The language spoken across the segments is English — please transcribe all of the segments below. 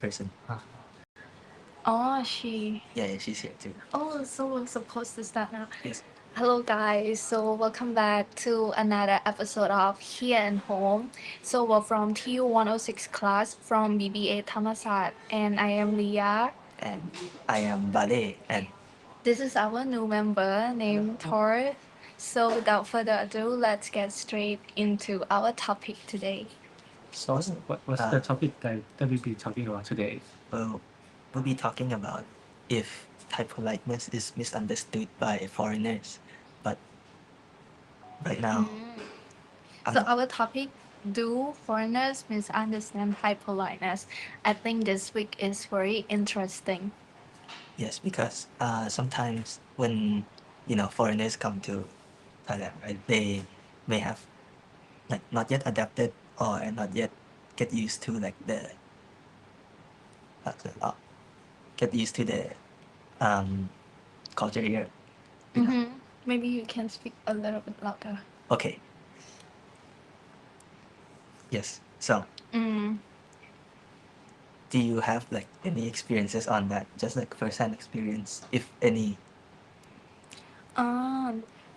person. Oh, she. Yeah, she's here too. Oh, so we're supposed to start now. Yes. Hello, guys. So, welcome back to another episode of Here and Home. So, we're from TU 106 class from BBA Thammasat, and I am Leah. And I am Bale, and This is our new member named Tor. So, without further ado, let's get straight into our topic today. So what's the topic that we'll be talking about today? well, we'll be talking about if Thai politeness is misunderstood by foreigners. But right now, I'm So not- our topic, do foreigners misunderstand Thai politeness? I think this week is very interesting. yes, because sometimes when foreigners come to Thailand, right, they may have like not yet adapted or not yet get used to like get used to the culture here. Maybe you can speak a little bit louder. Okay. Yes. So, Mm. do you have like any experiences on that? Just like first-hand experience, if any?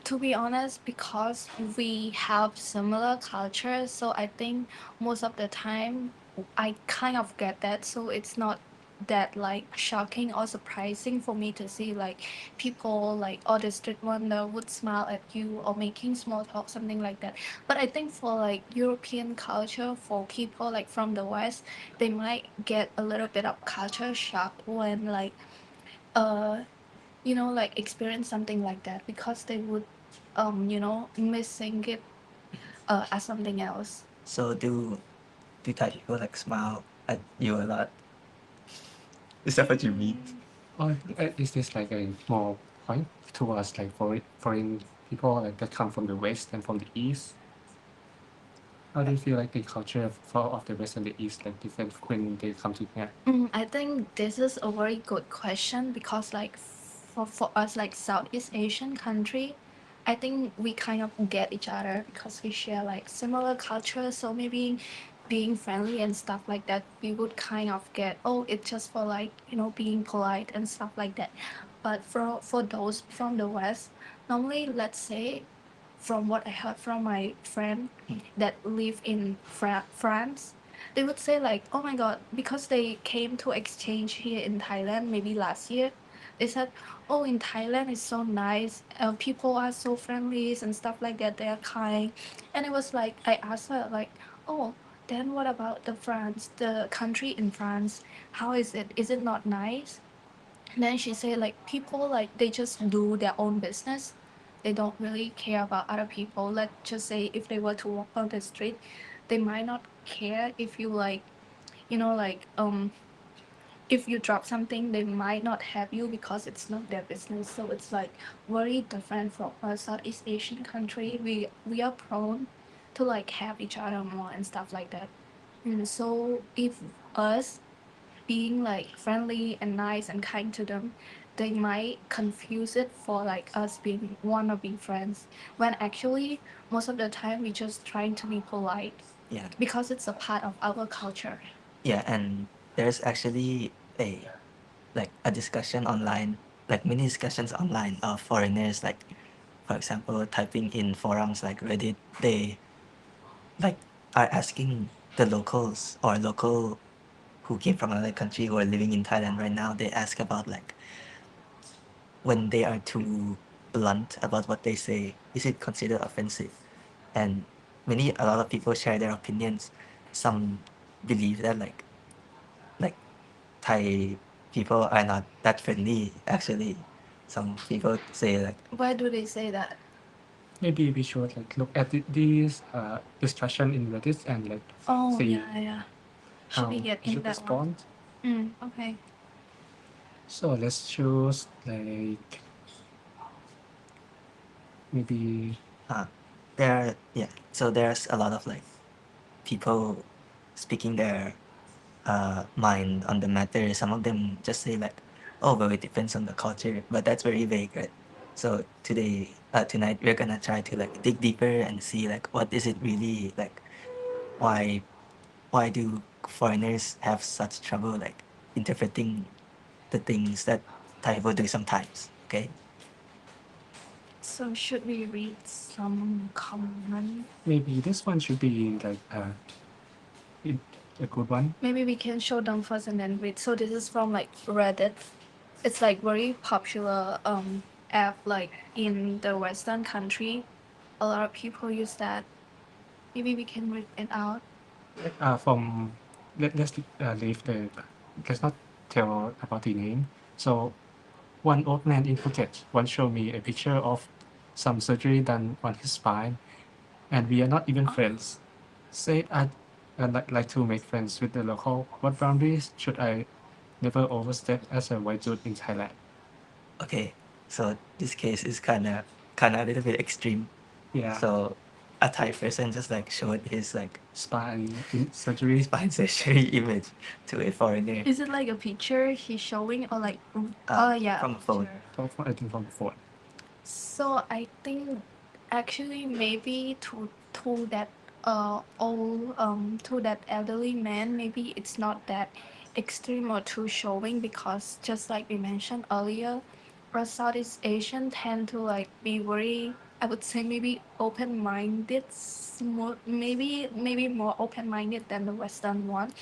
To be honest, because we have similar cultures, so I think most of the time I kind of get that. So it's not that like shocking or surprising for me to see like people like or the street vendor would smile at you or making small talk, something like that. But I think for like European culture, for people like from the West, they might get a little bit of culture shock when like like experience something like that because they would missing it as something else. So do Thai people like smile at you a lot? Is that what you mean? Or is this like a more point towards like foreign people like that come from the West and from the East? How do you feel like the culture of the West and the East like different when they come together? I think this is a very good question because like for us like Southeast Asian country, I think we kind of get each other because we share like similar cultures. So maybe being friendly and stuff like that, we would kind of get, oh, it's just for like being polite and stuff like that. But for those from the West, normally let's say from what I heard from my friend that live in France, they would say like, oh my god, because they came to exchange here in Thailand maybe last year, they said, oh, in Thailand it's so nice, people are so friendly and stuff like that, they are kind. And it was like, I asked her like, oh, then what about the country in France, how is it not nice? And then she said like people like they just do their own business, they don't really care about other people. Let's just say if they were to walk on the street, they might not care if you like if you drop something, they might not have you because it's not their business. So it's like very different from a Southeast Asian country. We are prone to like have each other more and stuff like that. And so if us being like friendly and nice and kind to them, they might confuse it for like us being wanna be friends, when actually most of the time we just trying to be polite. Yeah. Because it's a part of our culture. Yeah, and there's actually a discussion online, like many discussions online of foreigners, like for example, typing in forums like Reddit, they like are asking the locals or local who came from another country who are living in Thailand right now. They ask about like when they are too blunt about what they say, is it considered offensive? And a lot of people share their opinions. Some believe that like Thai people are not that friendly actually. Some people say like Why do they say that? Maybe we should like look at this discussion in Reddit and like Oh, see yeah. Should how we get we in should that one? respond. Okay. So let's choose like maybe so there's a lot of like people speaking their mind on the matter. Some of them just say like, oh, well, it depends on the culture, but that's very vague, right? So tonight we're gonna try to like dig deeper and see like what is it really like, why why do foreigners have such trouble like interpreting the things that Thai people do sometimes? Okay. So should we read some comment? Maybe this one should be like a good one. Maybe we can show them first and then read. So this is from like Reddit. It's like very popular app like in the Western country. A lot of people use that. Maybe we can read it out. From let's leave the let's not tell about the name. So one old man in Phuket once showed me a picture of some surgery done on his spine, and we are not even friends. Said I'd like to make friends with the local. What boundaries should I never overstep as a white dude in Thailand? Okay. So this case is kind of a little bit extreme. Yeah. So a Thai person just like showed his like Spine surgery. spine surgery image to a foreigner. Is it like a picture he's showing or like oh yeah, from a phone. picture. I think from the phone. So I think actually maybe to that old to that elderly man, maybe it's not that extreme or too showing because just like we mentioned earlier, us Southeast Asian tend to like be very, I would say maybe open-minded, maybe more open-minded than the Western one.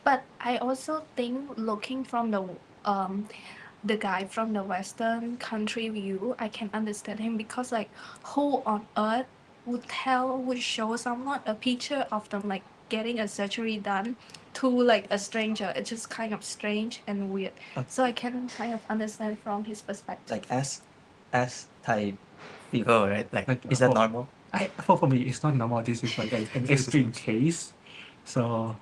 But I also think looking from the guy from the Western country view, I can understand him because like who on earth would show someone a picture of them like getting a surgery done to like a stranger. It's just kind of strange and weird. Okay. So I can kind of understand from his perspective. Like as Thai people, right? Like is that normal? For me, it's not normal. This is like an extreme case. So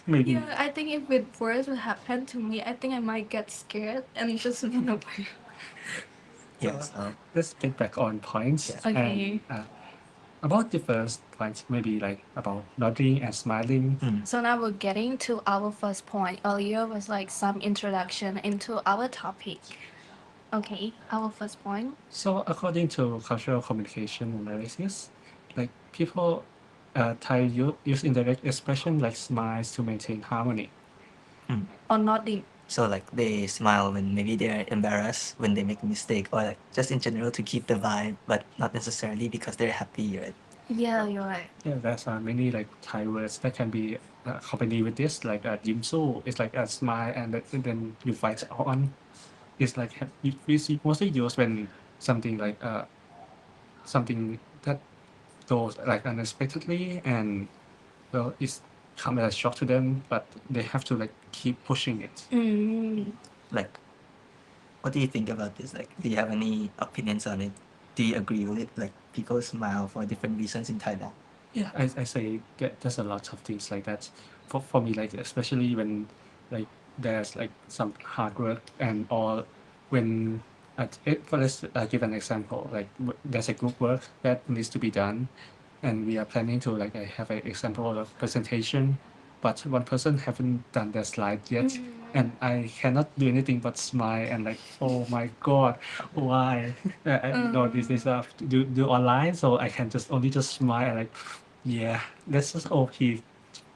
maybe. Yeah, I think if it were to happen to me, I think I might get scared and just run away. Yes. Let's get back on points. Yes. Okay. And, about the first point, maybe like about nodding and smiling. So now we're getting to our first point. Earlier was like some introduction into our topic. Okay, our first point. So according to cultural communication analysis, like people Thai use indirect expression like smiles to maintain harmony. Or nodding. So like they smile when maybe they're embarrassed when they make a mistake, or like just in general to keep the vibe, but not necessarily because they're happy, right? Yeah, you're right. Yeah, there's many like Thai words that can be accompanied with this, like dim su. It's like a smile and then you fight on. It's like we mostly use when something like something that goes like unexpectedly and well it's come as a shock to them, but they have to like keep pushing it. Like, what do you think about this? Like, do you have any opinions on it? Do you agree with it? Like, people smile for different reasons in Thailand. Yeah, I say there's a lot of things like that. For me, like especially when like there's like some hard work and all when let's give an example. Like there's a group work that needs to be done, and we are planning to like have an example of presentation, but one person haven't done their slide yet, and I cannot do anything but smile and like, oh my god, why? I know this is do online, so I can just only smile and like, yeah, let's just hope he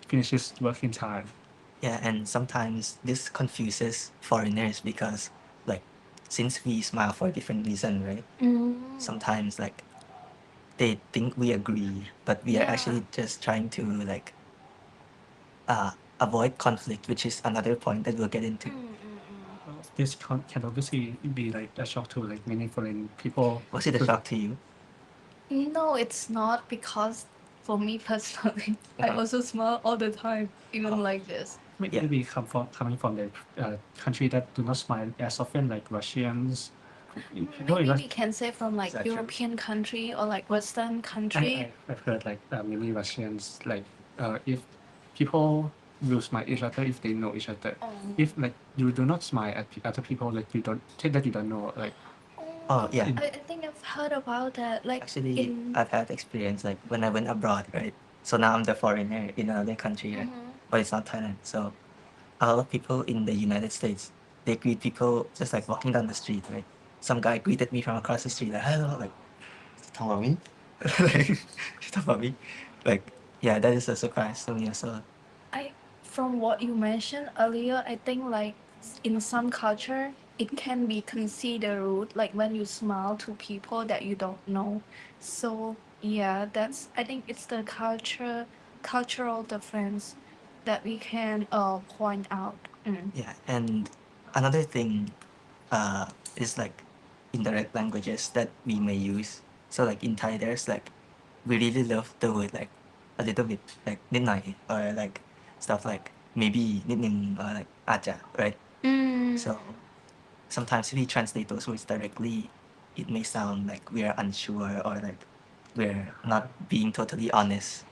finishes work in time. Yeah, and sometimes this confuses foreigners because, like, since we smile for a different reason, right? Sometimes, like, they think we agree, but we are actually just trying to, like, avoid conflict, which is another point that we'll get into. This can obviously be like a shock to like many foreign people. Was it a shock to you? No, it's not because for me personally, I also smile all the time, even like this. Maybe coming from the country that do not smile as often, like Russians. Maybe we can say from like Exactly. European country or like Western country. I've heard like many Russians like if people will smile each other if they know each other. If like you do not smile at other people like you don't that you don't know like. Oh, yeah. I think I've heard about that. Like Actually, I've had experience like when I went abroad, right? So now I'm the foreigner in another country, right? But it's not Thailand. So a lot of people in the United States, they greet people just like walking down the street, right? Some guy greeted me from across the street, like, hello, like, talk about me? Like, talk about me? Like, yeah, that is a surprise to me as well. From what you mentioned earlier, I think like in some culture, it can be considered rude, like when you smile to people that you don't know. So yeah, I think it's the cultural difference that we can point out. Yeah, and another thing is like indirect languages that we may use. So like in Thai, there's like we really love the word like a little bit, like นิดหน่อย or like stuff like maybe นิดนึง or like อาจจะ right? So sometimes if we translate those words directly, it may sound like we are unsure or like we're not being totally honest,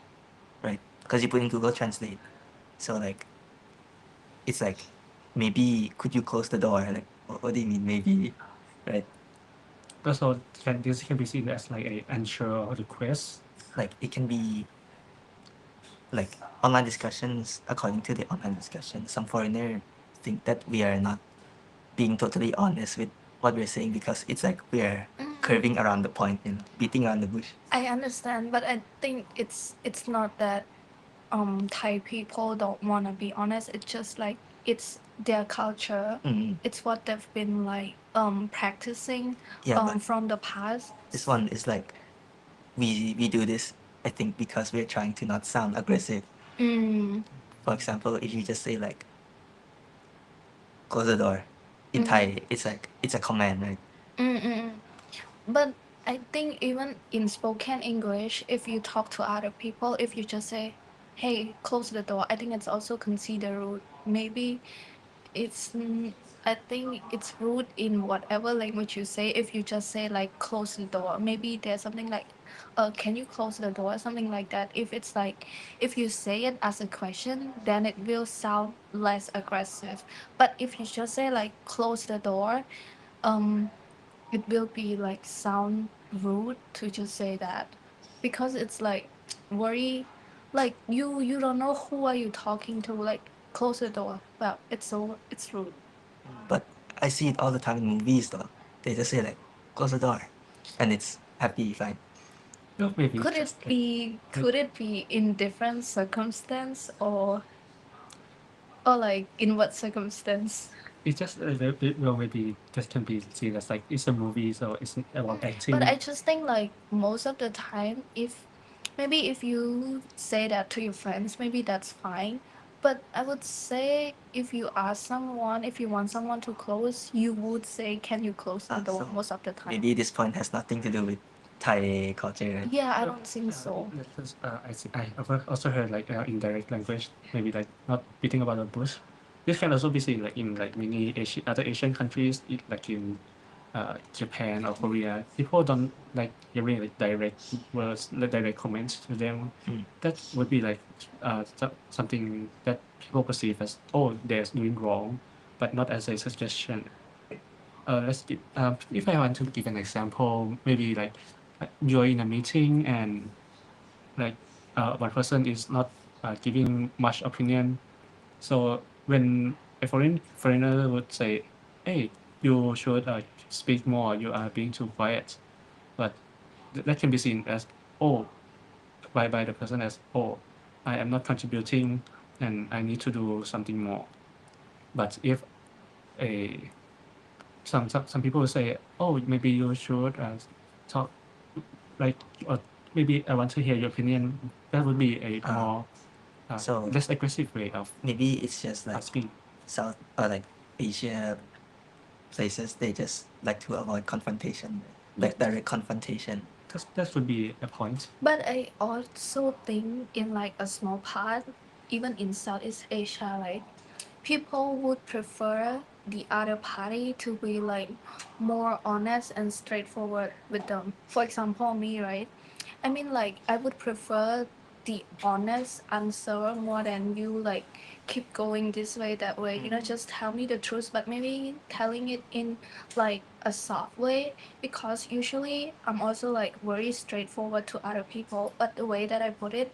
right? Because you put in Google Translate, so like it's like maybe could you close the door? Like what do you mean maybe, right? So this can be seen as like a unsure request. Like it can be like online discussions. According to the online discussion, some foreigner think that we are not being totally honest with what we're saying because it's like we're curving around the point, beating around the bush. I understand, but I think it's not that Thai people don't want to be honest. It's just like it's their culture. It's what they've been like practicing Yeah, but from the past. this one is like we do this, I think, because we're trying to not sound aggressive. For example, if you just say like close the door in Thai, it's like it's a command, right? But I think even in spoken English, if you talk to other people, if you just say, "Hey, close the door," I think it's also considered rude. Maybe it's I think it's rude in whatever language you say. If you just say like close the door, maybe there's something like can you close the door, something like that. If it's like if you say it as a question, then it will sound less aggressive. But if you just say like close the door, it will be like sound rude to just say that, because it's like very like you don't know who are you talking to, like close the door. Well, it's rude. But I see it all the time in movies though. They just say like close the door, and it's happy, fine. Well, maybe Could it just like, be in different circumstance, or like in what circumstance? it's just well, maybe just can be seen as like it's a movie, so it's about acting. But I just think like most of the time, if you say that to your friends, maybe that's fine. But I would say if you ask someone, if you want someone to close, you would say, "Can you close the door?" So most of the time. maybe this point has nothing to do with Thai culture, right? Yeah, I don't think so. Because, I also heard like indirect language, maybe like not beating about the bush. This can also be seen like in like many other Asian countries, like in Japan or Korea. People don't like hearing like direct words, like direct comments to them. That would be like something that people perceive as, oh, they're doing wrong, but not as a suggestion. If I want to give an example, maybe like you're in a meeting and like one person is not giving much opinion. So when a foreigner would say, "Hey, you should speak more. You are being too quiet," but that can be seen as, oh, by the person as, oh, I am not contributing and I need to do something more. But if a some people say, oh, maybe you should talk like, or maybe I want to hear your opinion. That would be a more So less aggressive way of maybe it's just like asking. South or like Asia places, they just like to avoid confrontation, like direct confrontation. That would be a point. But I also think in like a small part, even in Southeast Asia, like people would prefer the other party to be like more honest and straightforward with them. For example, me, right? I mean, like I would prefer the honest answer more than you like keep going this way, that way. Just tell me the truth, but maybe telling it in like a soft way, because usually I'm also like very straightforward to other people, but the way that I put it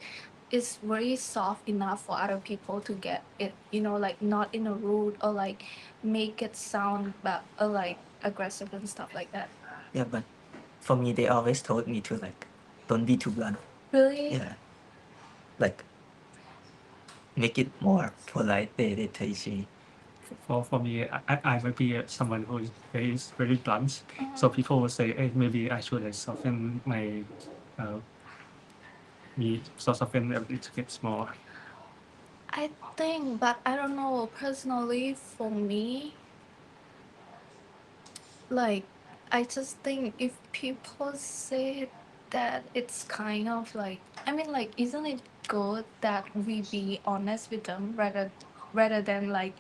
is very soft enough for other people to get it, like not in a rude or like make it sound like aggressive and stuff like that. Yeah, but for me, they always told me to like don't be too blunt. Really? Yeah. like make it more polite. They say For me, I might be someone who is very blunt. So people will say, hey, maybe I should like soften my me soften a little bit more. I think, but I don't know. Personally, for me, like, I just think if people say that it's kind of like, I mean, like, isn't it good that we be honest with them rather than like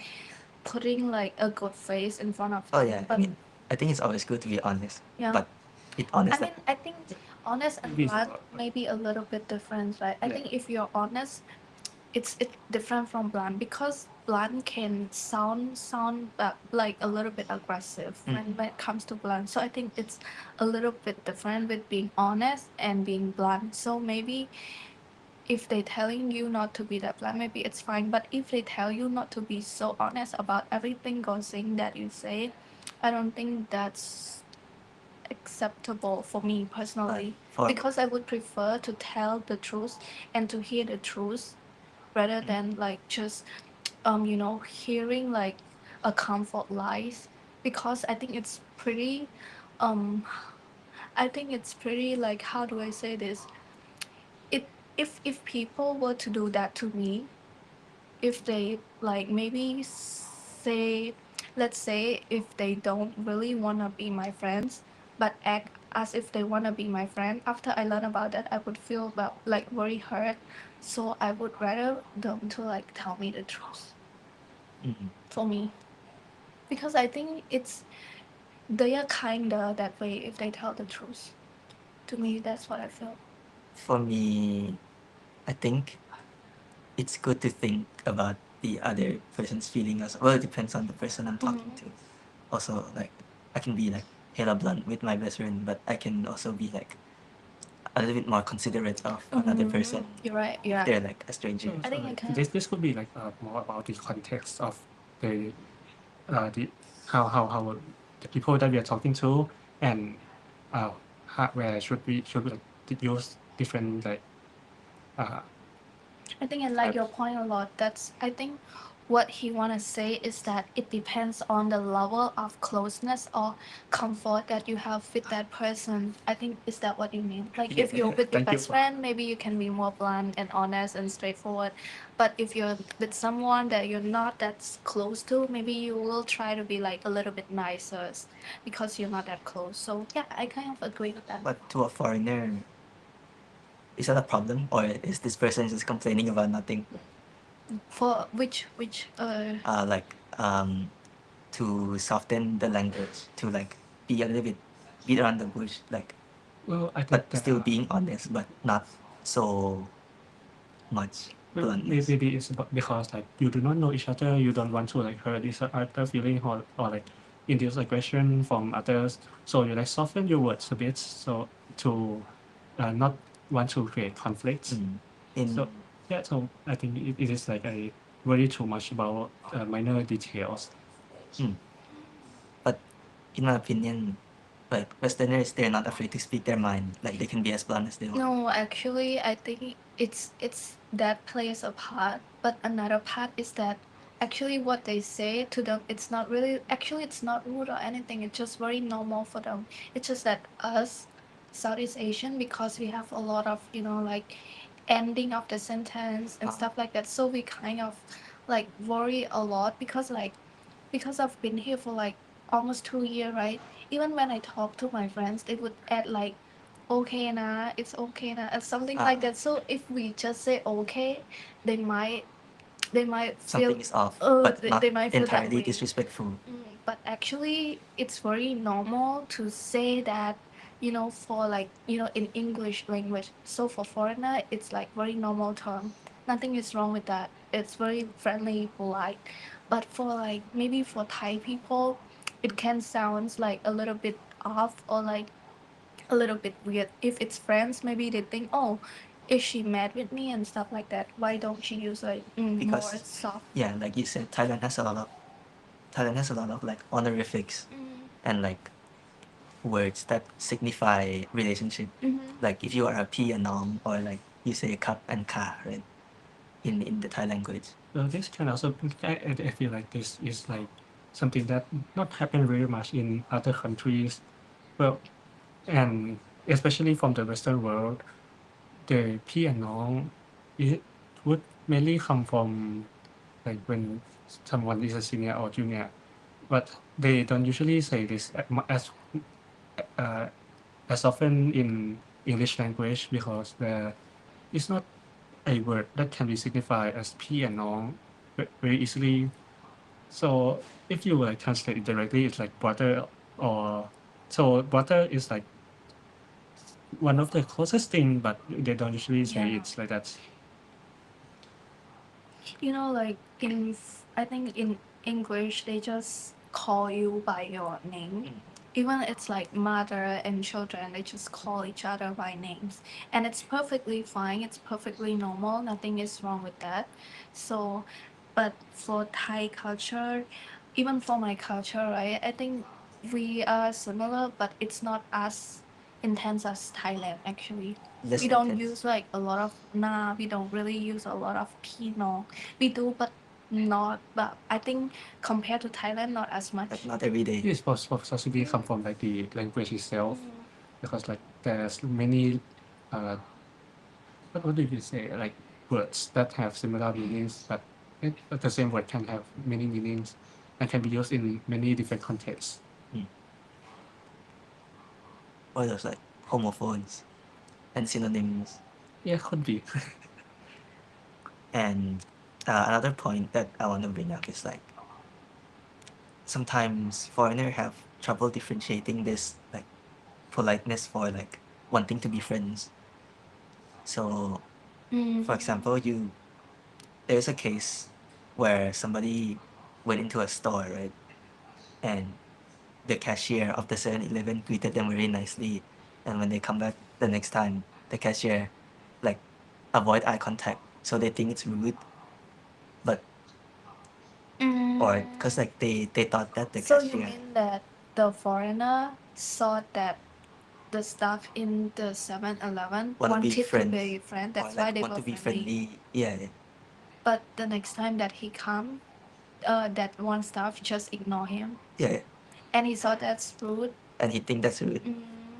putting like a good face in front of oh them? yeah, I But mean I think it's always good to be honest, yeah. but it I honest mean, I think honest and Maybe- blunt may be a little bit different, right? I Yeah. think if you're honest, it's different from blunt because blunt can sound like a little bit aggressive when it comes to blunt. So I think it's a little bit different with being honest and being blunt. So maybe if they telling you not to be that blunt, maybe it's fine. But if they tell you not to be so honest about everything gossiping that you say, I don't think that's acceptable for me personally. for Because I would prefer to tell the truth and to hear the truth rather than like just hearing like a comfort lies, because um I think it's pretty like, how do I say this, it if people were to do that to me, if they like maybe say, let's say if they don't really want to be my friends but act as if they want to be my friend, after I learn about that I would feel about like very hurt. So I would rather them to like tell me the truth for me, because I think they are kinder that way if they tell the truth. To me, that's what I feel. for me, I think it's good to think about the other person's feeling as well. It depends on the person I'm talking to. Also, like I can be like hella blunt with my best friend, but I can also be like a little bit more considerate of another person. You're right. If Yeah. they're like a stranger. I think I like, can. this could be like more about the context of the how the people that we are talking to, and where should we like use different like I think I like your point a lot. I think what he wanna say is that it depends on the level of closeness or comfort that you have with that person. I think, is that what you mean? Like if you're with your Thank you. best friend, maybe you can be more blunt and honest and straightforward. But if you're with someone that you're not that close to, maybe you will try to be like a little bit nicer because you're not that close. So yeah, I kind of agree with that. But to a foreigner, is that a problem, or is this person just complaining about nothing? For which Like to soften the language, to like be a little bit beat around the bush, like well, I think but that, still being honest, but not so much bluntness. maybe it's because like you do not know each other, you don't want to like hurt each other feeling or like induce aggression from others, so you like soften your words a bit so to not want to create conflicts. So yeah, so I think it is like a worry too much about minor details. But in my opinion, like Westerners, they're not afraid to speak their mind. Like they can be as blunt as they want. No, actually, I think it's that plays a part. But another part is that actually what they say to them, it's not really, actually it's not rude or anything. It's just very normal for them. It's just that us, Southeast Asian, because we have a lot of like ending of the sentence and stuff like that. So we kind of like worry a lot because I've been here for like almost 2 years, right? Even when I talk to my friends, they would add like, okay na, it's okay na, and something like that. So if we just say okay, they might feel Something is off, but not they might feel that entirely way. disrespectful. But actually, it's very normal to say that, for like, in English language. So for foreigner, it's like very normal term. Nothing is wrong with that. It's very friendly, polite. But for like, maybe for Thai people, it can sound like a little bit off or like a little bit weird. If it's friends, maybe they think, oh, is she mad with me and stuff like that? Why don't she use like more Because soft? yeah, like you said, Thailand has a lot of like honorifics and like words that signify relationship. Like if you are a P and Nom, or like you say cup and car, right? In the Thai language. Well, this can also, I feel like this is like something that not happen very much in other countries. Well, and especially from the Western world, the พี่ and น้อง it would mainly come from like when someone is a senior or junior, but they don't usually say this uh, as often in English language because there is not a word that can be signified as พี่ and น้อง very easily. So if you like translate it directly, it's like brother or so brother is like one of the closest thing, but they don't usually say Yeah. it's like that. You know, like I think in English they just call you by your name. Even it's like mother and children, they just call each other by names, and it's perfectly fine. It's perfectly normal. Nothing is wrong with that. So, but for Thai culture, even for my culture, right? I think we are similar, but it's not as intense as Thailand actually. Less We don't intense. use like a lot of na. We don't really use a lot of pino. We do, but not. But I think compared to Thailand, not as much. Like not every day. This possibly come from like the language itself, because like there's many what do you say, like words that have similar meanings, but the same word can have many meanings and can be used in many different contexts. Or those like homophones and synonyms. Yeah, could be. And another point that I want to bring up is like sometimes foreigners have trouble differentiating this like politeness for like wanting to be friends. So, for example, there's a case where somebody went into a store, right? And the cashier of the 7-Eleven greeted them very nicely. And when they come back the next time, the cashier like avoid eye contact. So they think it's rude. But or because like they thought that the So you cashier mean that the foreigner saw that the staff in the 7-Eleven wanna be wanted to friends. be friend. Or That's like why they want were to be friendly. friendly. Yeah. But the next time that he come, that one staff just ignore him, Yeah. and he saw that's rude. And he think that's rude.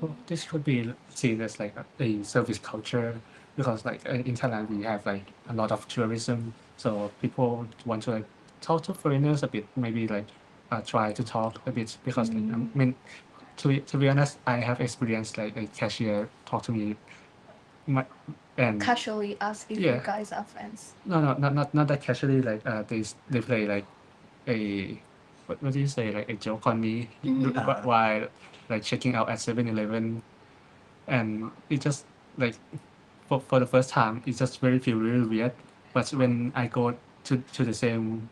Well, this could be seen as like a service culture, because like in Thailand we have like a lot of tourism, so people want to like talk to foreigners a bit, maybe like try to talk a bit, because like I mean to be honest, I have experienced like a cashier talk to me, and Casually ask if Yeah. you guys are friends. no, not that casually, like they play like a what do you say, like a joke on me while like checking out at 7-Eleven, and it just like for the first time it just feel really weird, but when I go to the same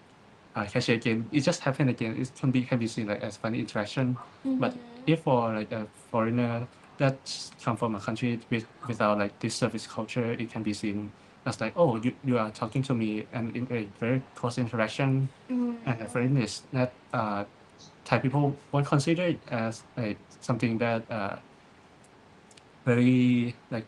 cashier again, it just happened again. It can be seen like as funny interaction, but if for like a foreigner that come from a country without like this service culture, it can be seen as like, oh, you are talking to me and in a very close interaction and a friendliness that Thai people won't consider it as like something that very like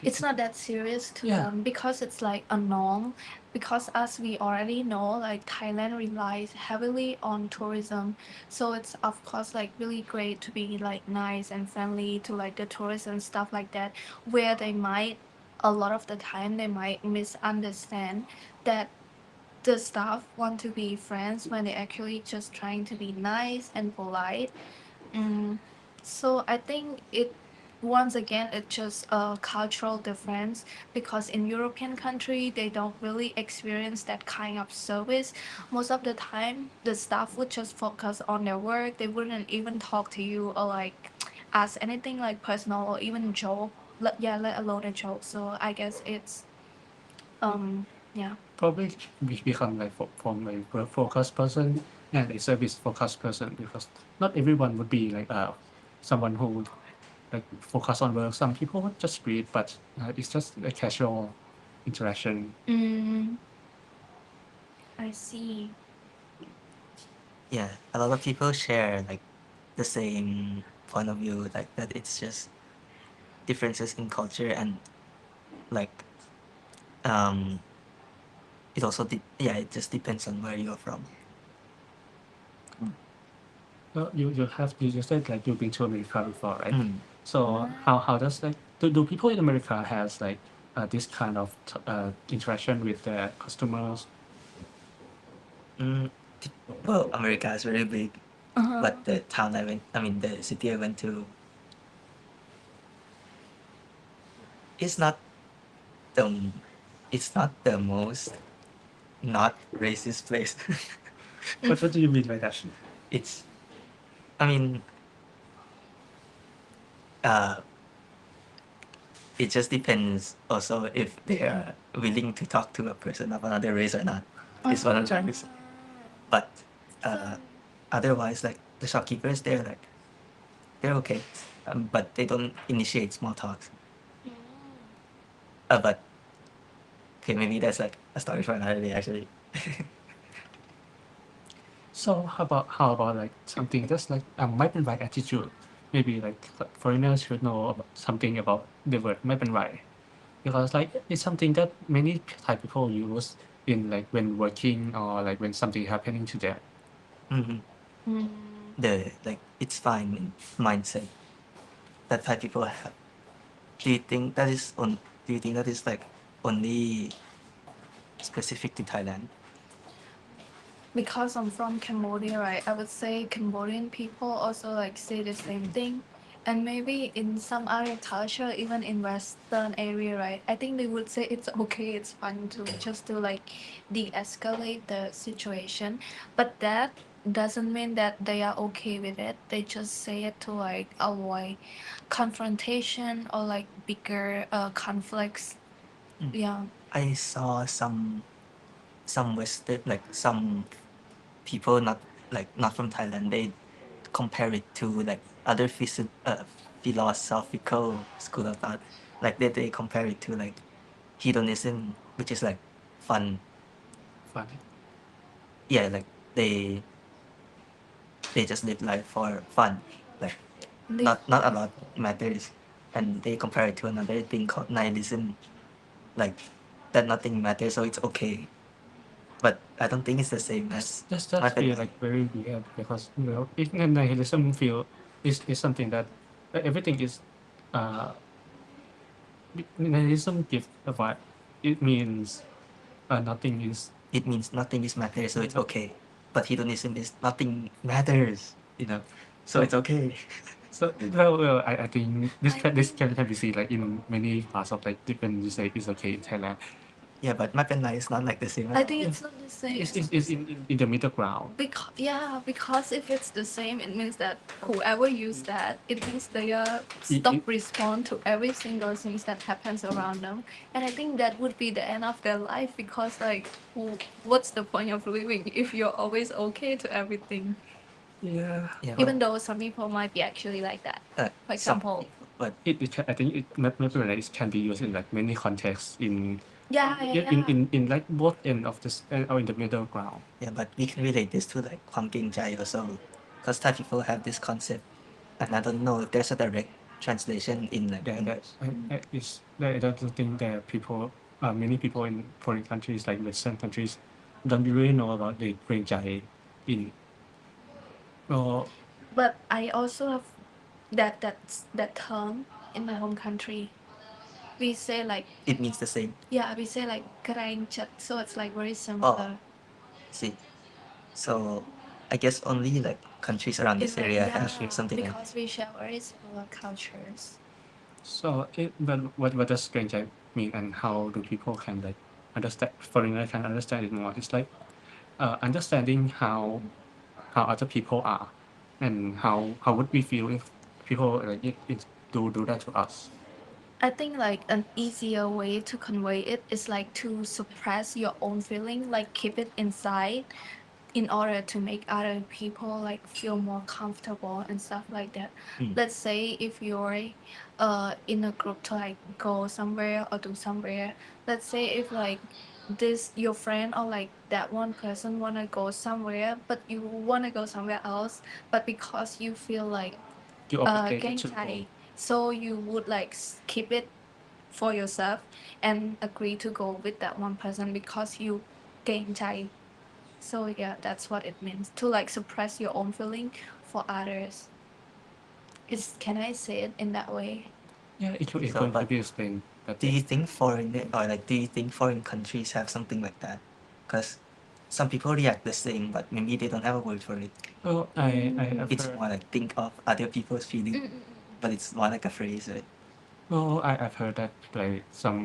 It's not that serious to Yeah. them because it's like a norm. Because as we already know, like Thailand relies heavily on tourism, so it's of course like really great to be like nice and friendly to like the tourists and stuff like that, where they might a lot of the time they might misunderstand that the staff want to be friends when they actually just trying to be nice and polite. So I think it once again it's just a cultural difference because in European country they don't really experience that kind of service. Most of the time the staff would just focus on their work. They wouldn't even talk to you or like ask anything like personal or even joke. Let alone a joke. So I guess it's yeah. probably become like from a work focused person and a service focused person, because not everyone would be like someone who would like focus on work. Some people would just read, but it's just a casual interaction. I see. Yeah. A lot of people share like the same point of view, like that it's just differences in culture and like um it also it just depends on where you're from. Well, you said like you've been to America before, right? Mm. So how does like do people in America has like this kind of interaction with their customers? Mm, well, America is very big, but the town the city I went to, it's not the, it's not the most not racist place. What do you mean by that? It's, I mean, uh, it just depends also if they are willing to talk to a person of another race or not. Is what I'm trying to say. But otherwise, like the shopkeepers, they're okay, but they don't initiate small talks. But okay, maybe that's like a story for another day, actually. So how about like something that's like might be right attitude? Maybe like foreigners should know about something about the word might be right, because like it's something that many Thai people use in like when working or like when something happening to them. Mm-hmm. The it's fine mindset that Thai people have. Do you think that is like only specific to Thailand? Because I'm from Cambodia, right? I would say Cambodian people also like say the same thing. And maybe in some other culture, even in Western area, right? I think they would say it's okay, it's fine to just to like de-escalate the situation. But that doesn't mean that they are okay with it. They just say it to like avoid confrontation or like bigger conflicts. Yeah. I saw some Western, like some people not from Thailand, they compare it to like other philosophical school of thought. Like they compare it to like hedonism, which is like fun. Fun. Yeah, like they just live life for fun. Like not a lot matters. And they compare it to another thing called nihilism. Like that nothing matters, so it's okay. But I don't think it's the same as That's Mathematics. feel like very weird because if nihilism feel is something that everything is nihilism gives a vibe. It means nothing is. It means nothing is matters, so it's okay. But hedonism is nothing matters, so it's okay. So I think this can be seen like in many parts of like different you say it's okay in Thailand. Yeah, but Mapenlai is not like the same. I think it's not the same. It's in the middle ground. Because if it's the same, it means that whoever use that, it means they stop respond to every single thing that happens around them. And I think that would be the end of their life because like, what's the point of living if you're always okay to everything? Yeah. Even though some people might be actually like that. For example, but I think it can be used in like many contexts in yeah. in like both end of this or in the middle ground. yeah, but we can relate this to like ความเกรงใจ also, because Thai people have this concept, and I don't know if there's a direct translation in like English. I don't think that people many people in foreign countries like Western countries don't really know about the เกรงใจ in But I also have that term in my home country. We say like It means the same. we say like เกรงใจ so it's like very similar. See, so I guess only like countries around this area have something like because we share very similar cultures. So but what does เกรงใจ mean and how do people can like understand foreigner can understand it more? It's like understanding how other people are and how would we feel if people like it do that to us. I think like an easier way to convey it is like to suppress your own feeling, like keep it inside in order to make other people like feel more comfortable and stuff like that. Let's say if you're in a group to like go somewhere or do somewhere. Let's say if like this your friend or like that one person wanna go somewhere, but you wanna go somewhere else, but because you feel like You obligated to เกรงใจ go. so you would like keep it for yourself and agree to go with that one person because you เกรงใจ so yeah that's what it means to like suppress your own feeling for others can I say it in that way Yeah, it So, could but be explained that do you think do you think foreign countries have something like that? Because some people react the same, but maybe they don't have a word for it. well I have It's heard more like think of other people's feeling, but it's more like a phrase, right? well I've heard that like some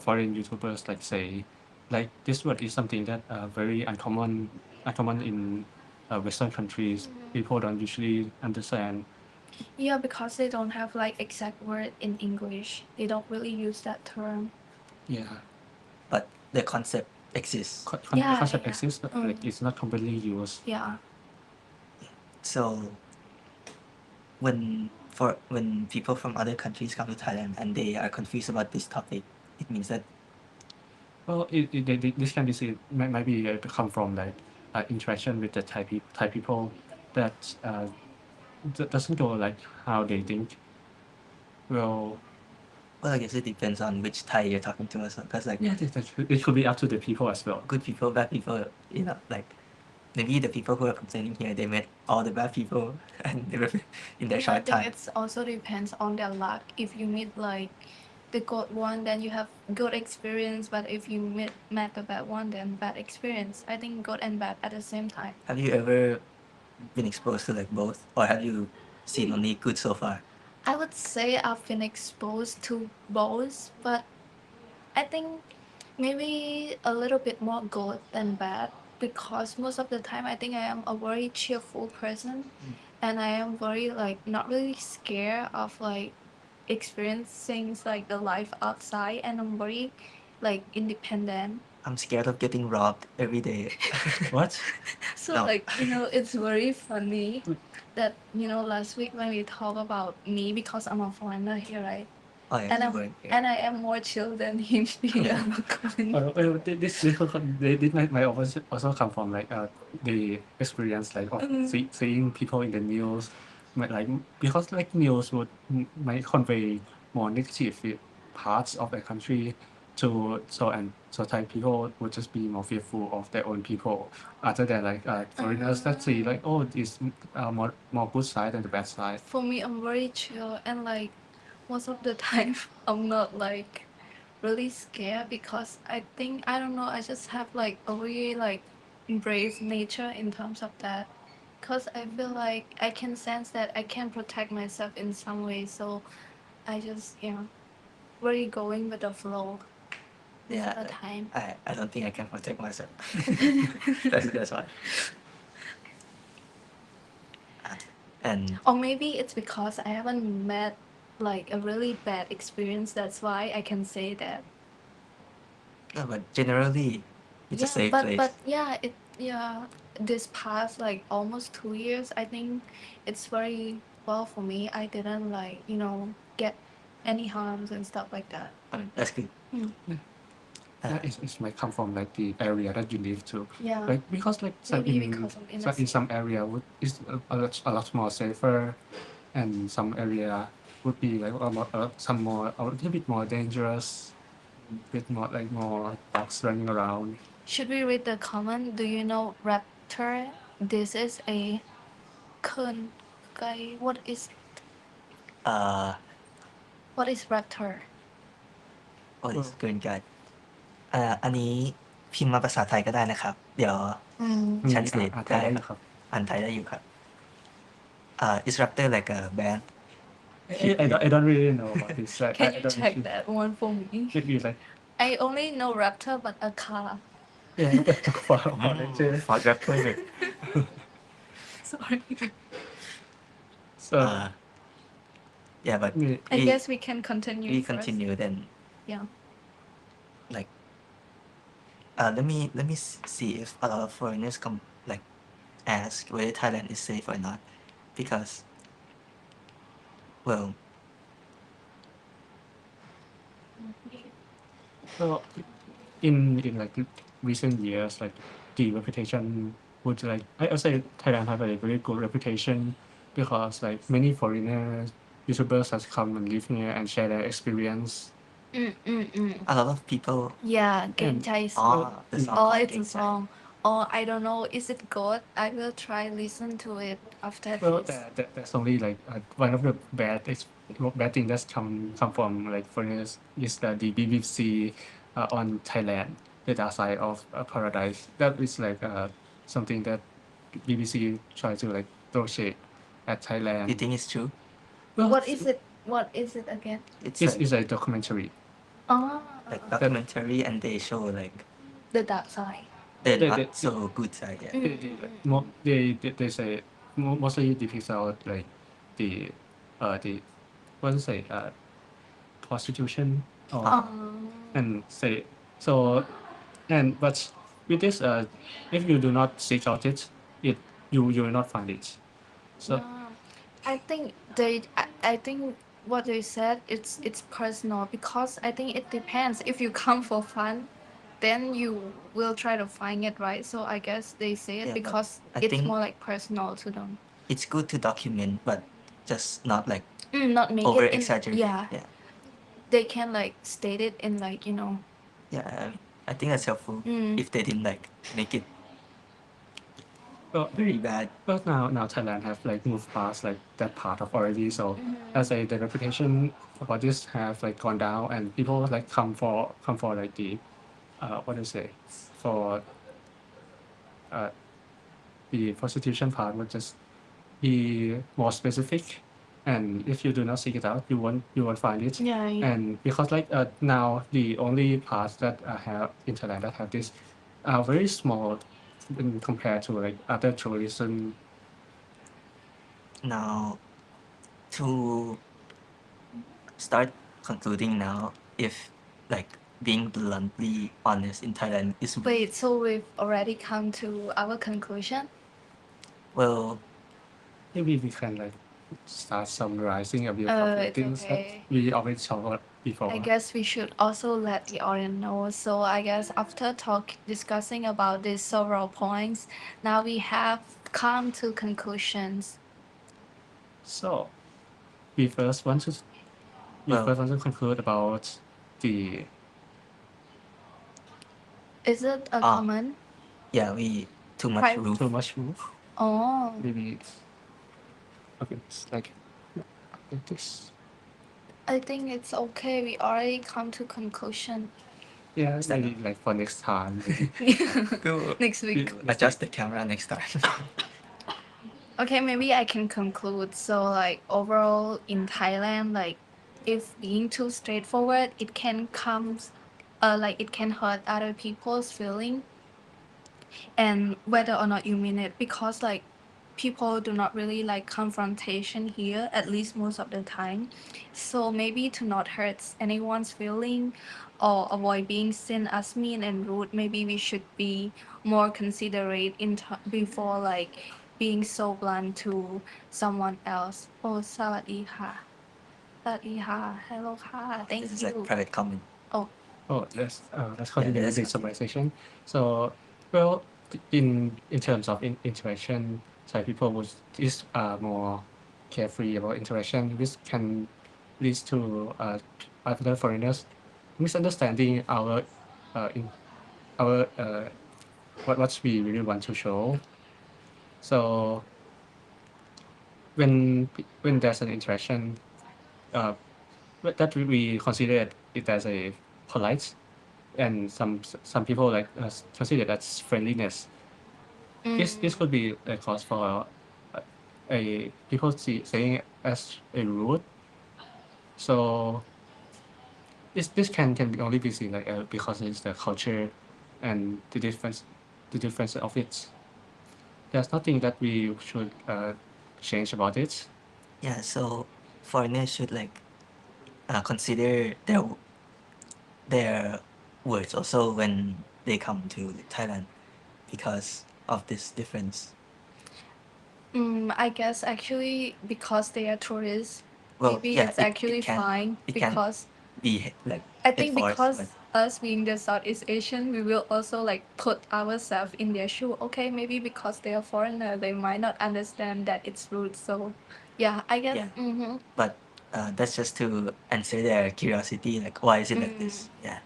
foreign YouTubers like say like this word is something that very uncommon in Western countries. People don't usually understand. yeah because they don't have like exact word in English they don't really use that term Yeah, But the concept exists. Yeah, concept yeah. exists, but like it's not completely used. yeah So when people from other countries come to Thailand and they are confused about this topic, it means that Well, this can be seen might be come from like interaction with the Thai people that doesn't go like how they think. Well, I guess it depends on which Thai you're talking to us. Because like yeah, it could be up to the people as well. good people, bad people, like maybe the people who are complaining here, they met all the bad people and they were in their I short think time. it also depends on their luck. If you meet like the good one, then you have good experience. But if you met the bad one, then bad experience. I think good and bad at the same time. Have you ever been exposed to like both, or have you seen only good so far? I would say I've been exposed to both, but I think maybe a little bit more good than bad because most of the time I think I am a very cheerful person and I am very like not really scared of like experiencing like the life outside and I'm very like independent. I'm scared of getting robbed every day. What? So No. like it's very funny that last week when we talk about me because I'm a foreigner here, right? Oh yeah, And you I'm, weren't here. and I am more chill than him here. Well, this might also come from like the experience like of seeing people in the news, might like because like news might convey more negative parts of the country to so Thai people would just be more fearful of their own people other than like foreigners that see like oh it's more good side than the bad side. For me, I'm very chill and like most of the time I'm not like really scared because I think I don't know I just have like a really like brave nature in terms of that because I feel like I can sense that I can protect myself in some way so I just really going with the flow Yeah, all the time. I don't think I can protect myself. That's why. And Or maybe it's because I haven't met like a really bad experience that's why I can say that. no, but generally, it's a safe place. But this past like almost 2 years I think it's very well for me I didn't like get any harms and stuff like that. I mean, that's good. Yeah, it might come from like the area that you live to. Yeah. Like because like some Maybe in because of in innocence. some area is a lot more safer, and some area would be like some more a little bit more dangerous, with more bugs running around. Should we read the comment? Do you know raptor? This is a kun guy. Uh, What is raptor? what is green guide อันนี้พิมพ์มาภาษาไทยก็ได้นะครับ เดี๋ยว translate อ่านไท ได้ ยได้นะครับ อ่านไทยได้อยู่ครับis Raptor like a band? I don't really know about this. Like, Can I you don't check really- that one for me? Maybe like I only know raptor but a car. yeah, talk about it. Fuck Raptor. Sorry. So Yeah, but I guess we can continue. we first. continue then. Yeah. Like let me see if a lot of foreigners come like ask whether Thailand is safe or not because well in like recent years, like the reputation would like I say Thailand have a very good reputation because like many foreigners YouTubers has come and live here and share their experience A lot of people. Yeah, เกณฑ์ใจสอง The song Oh, called it's a Geng Chai. song. Oh, I don't know. Is it good? I will try listen to it after Well, this. that's only like one of the bad thing that's come from like foreigners is that the BBC on Thailand, the dark side of paradise. That is like something that BBC try to like throw shade at Thailand. You think it's true? Well, What is it? What is it again? It's It's like, a documentary. Oh, like documentary, and they show like the dark side. the They- not they- so good side. Yeah. They say mostly depicts out like the what to say prostitution or and say so but with this if you do not seek out it you will not find it. So I think I think what they said it's personal because I think it depends. If you come for fun, then you will try to find it, right? So I guess they say it Yeah, but because I it's think- more like personal to them. It's good to document, but just not like Not make over it in, exaggerate. yeah. Yeah. They can like state it in like Yeah. I think that's helpful if they didn't like make it well, very bad. but now Thailand have like moved past like that part of already. So as a the reputation about this have like gone down and people like come for like the what do you say for the prostitution part would just be more specific, and if you do not seek it out you won't find it. Yeah. And because like now the only parts that have in Thailand that have this are very small when compared to like other tourism. Now, to start concluding now, if like being bluntly honest in Thailand is Wait, so we've already come to our conclusion? well, Maybe we can like start summarizing a bit of the It's things okay. that we already talked before. I guess we should also let the audience know. So I guess after discussing about these several points, now we have come to conclusions. So we first want to conclude about the Is it a common? yeah, we too much Private- roof. too much roof. Oh, Maybe okay, it's like this. I think it's okay. We already come to conclusion. Yeah, Is that- maybe like for next time. Go Next week. adjust the camera next time. Okay, maybe I can conclude. So like overall in Thailand, like if being too straightforward, it can like it can hurt other people's feeling. And whether or not you mean it, because like people do not really like confrontation here, at least most of the time. So maybe to not hurt anyone's feeling or avoid being seen as mean and rude, maybe we should be more considerate before like being so blunt to someone else. Oh, สวัสดีค่ะ สวัสดีค่ะ hello ค่ะ thank This is you. like private comment. Oh, let's continue Yeah, with the let's summarization. So, well, in terms of interaction, Thai people is more carefree about interaction, which can lead to other foreigners misunderstanding our what we really want to show. So, when there's an interaction, that we consider it as a polite, and some people like consider that as friendliness. This could be a cause for a people saying as a rude. So this can only be seen like because it's the culture and the difference of it. There's nothing that we should change about it. Yeah, so foreigners should like consider their words also when they come to Thailand because of this difference. I guess actually because they are tourists, Well, maybe yeah, it's it actually can- fine it can because Be like I think enforced, because but- us being the Southeast Asian, we will also like put ourselves in their shoe. Okay, maybe because they are foreigner, they might not understand that it's rude. So, yeah, I guess. Yeah. Mm-hmm. but that's just to answer their curiosity, like why is it like this? Yeah.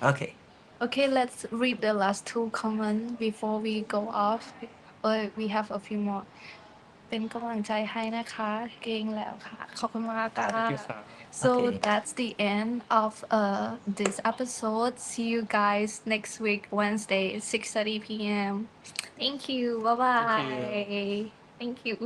Okay. Okay, let's read the last two comments before we go off. We have a few more. เป็นกำลังใจให้นะคะเก่งแล้วค่ะขอบคุณมากค่ะ Thank you, sir. So Okay. that's the end of this episode. See you guys next week, Wednesday, 6:30 p.m. Thank you. Bye bye. Thank you.